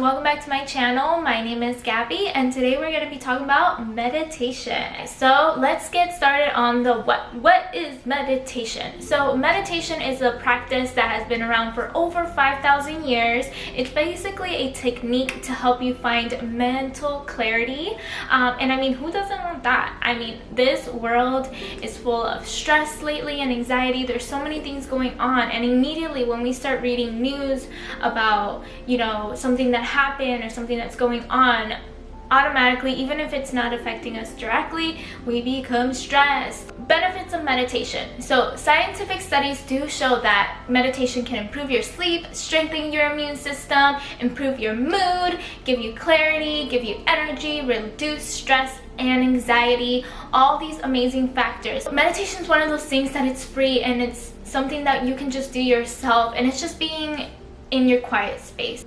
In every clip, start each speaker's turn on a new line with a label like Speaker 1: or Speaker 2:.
Speaker 1: welcome back to my channel. My name is Gabby and today we're going to be talking about meditation. So let's get started on the what. What is meditation? So meditation is a practice that has been around for over 5,000 years. It's basically a technique to help you find mental clarity. And I mean, who doesn't want that? I mean, this world is full of stress lately and anxiety. There's so many things going on, and immediately when we start reading news about, you know, something that happened or something that's going on, automatically, even if it's not affecting us directly, we become stressed. Benefits of meditation. So scientific studies do show that meditation can improve your sleep, strengthen your immune system, improve your mood, give you clarity, give you energy, reduce stress and anxiety, all these amazing factors. Meditation is one of those things that it's free and it's something that you can just do yourself, and it's just being in your quiet space.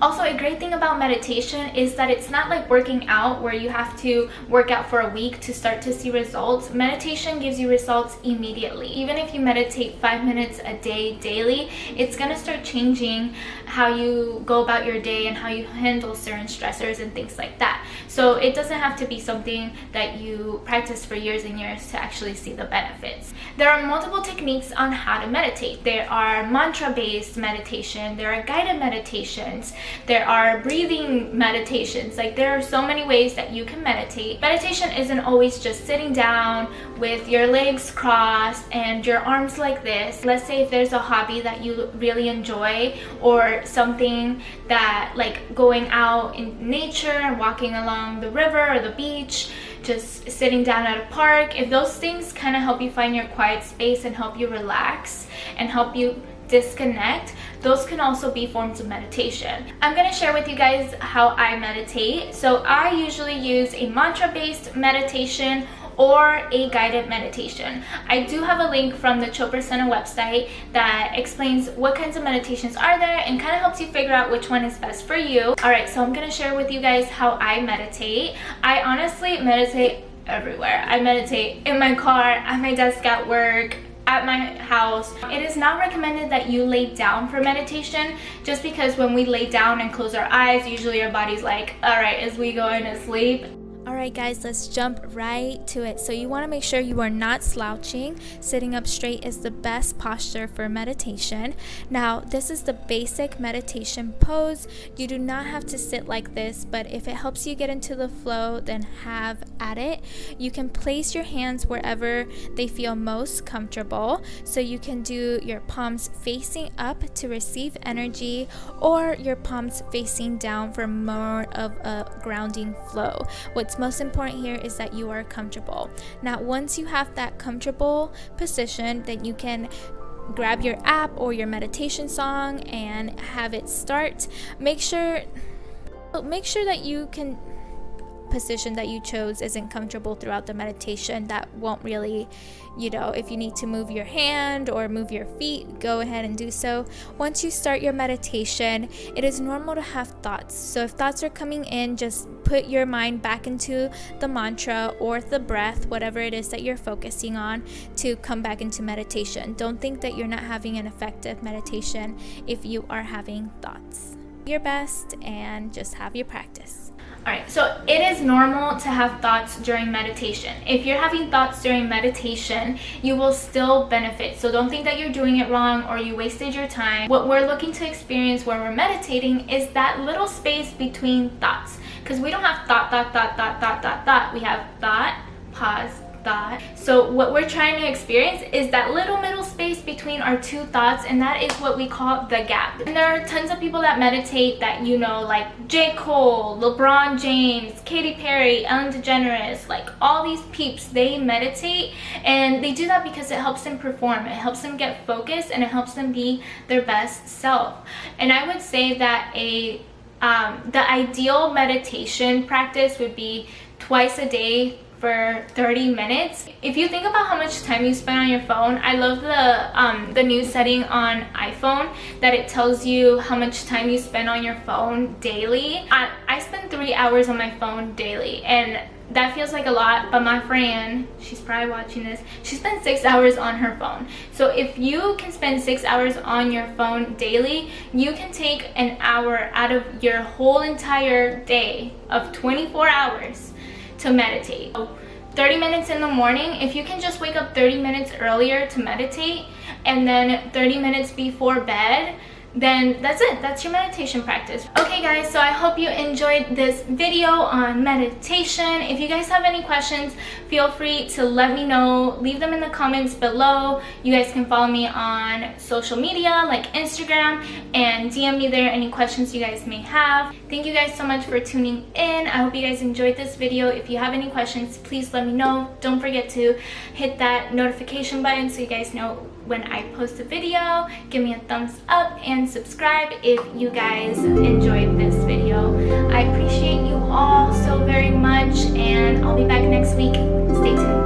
Speaker 1: Also, a great thing about meditation is that it's not like working out where you have to work out for a week to start to see results. Meditation gives you results immediately. Even if you meditate 5 minutes a day daily, it's gonna start changing how you go about your day and how you handle certain stressors and things like that. So it doesn't have to be something that you practice for years and years to actually see the benefits. There are multiple techniques on how to meditate. There are mantra-based meditation, there are guided meditations, there are breathing meditations. Like, there are so many ways that you can meditate. Meditation isn't always just sitting down with your legs crossed and your arms like this. Let's say if there's a hobby that you really enjoy, or something that, like going out in nature and walking along the river or the beach, just sitting down at a park, if those things kind of help you find your quiet space and help you relax and help you disconnect, those can also be forms of meditation. I'm going to share with you guys how I meditate. So I usually use a mantra-based meditation or a guided meditation. I do have a link from the Choprasana website that explains what kinds of meditations are there and kind of helps you figure out which one is best for you. Alright, so I'm going to share with you guys how I meditate. I honestly meditate everywhere. I meditate in my car, at my desk at work, at my house. It is not recommended that you lay down for meditation, just because when we lay down and close our eyes, usually our body's like, alright, is we going to sleep?
Speaker 2: Alright guys, let's jump right to it. So you want to make sure you are not slouching. Sitting up straight is the best posture for meditation. Now, this is the basic meditation pose. You do not have to sit like this, but if it helps you get into the flow, then have at it. You can place your hands wherever they feel most comfortable. So you can do your palms facing up to receive energy, or your palms facing down for more of a grounding flow. What's most important here is that you are comfortable. Now, once you have that comfortable position, then you can grab your app or your meditation song and have it start. Make sure that you can position that you chose isn't comfortable throughout the meditation. That won't really, you know, if you need to move your hand or move your feet, go ahead and do so. Once you start your meditation, it is normal to have thoughts. So if thoughts are coming in, just put your mind back into the mantra or the breath, whatever it is that you're focusing on, to come back into meditation. Don't think that you're not having an effective meditation if you are having thoughts. Do your best and just have your practice.
Speaker 1: Alright, so it is normal to have thoughts during meditation. If you're having thoughts during meditation, you will still benefit. So don't think that you're doing it wrong or you wasted your time. What we're looking to experience when we're meditating is that little space between thoughts. Because we don't have thought. We have thought, pause, thought. So what we're trying to experience is that little middle space between our two thoughts, and that is what we call the gap. And there are tons of people that meditate that you know, like J. Cole, LeBron James, Katy Perry, Ellen DeGeneres, like all these peeps, they meditate, and they do that because it helps them perform, it helps them get focused, and it helps them be their best self. And I would say that the ideal meditation practice would be twice a day for 30 minutes. If you think about how much time you spend on your phone, I love the new setting on iPhone that it tells you how much time you spend on your phone daily. I I spend 3 hours on my phone daily, and that feels like a lot, but my friend, she's probably watching this, she spends 6 hours on her phone. So if you can spend 6 hours on your phone daily, you can take an hour out of your whole entire day of 24 hours to meditate. So 30 minutes in the morning, if you can just wake up 30 minutes earlier to meditate, and then 30 minutes before bed, then that's it. That's your meditation practice. Okay guys, so I hope you enjoyed this video on meditation. If you guys have any questions, feel free to let me know. Leave them in the comments below. You guys can follow me on social media like Instagram and DM me there any questions you guys may have. Thank you guys so much for tuning in. I hope you guys enjoyed this video. If you have any questions, please let me know. Don't forget to hit that notification button so you guys know when I post a video. Give me a thumbs up and subscribe if you guys enjoyed this video. I appreciate you all so very much, and I'll be back next week. Stay tuned.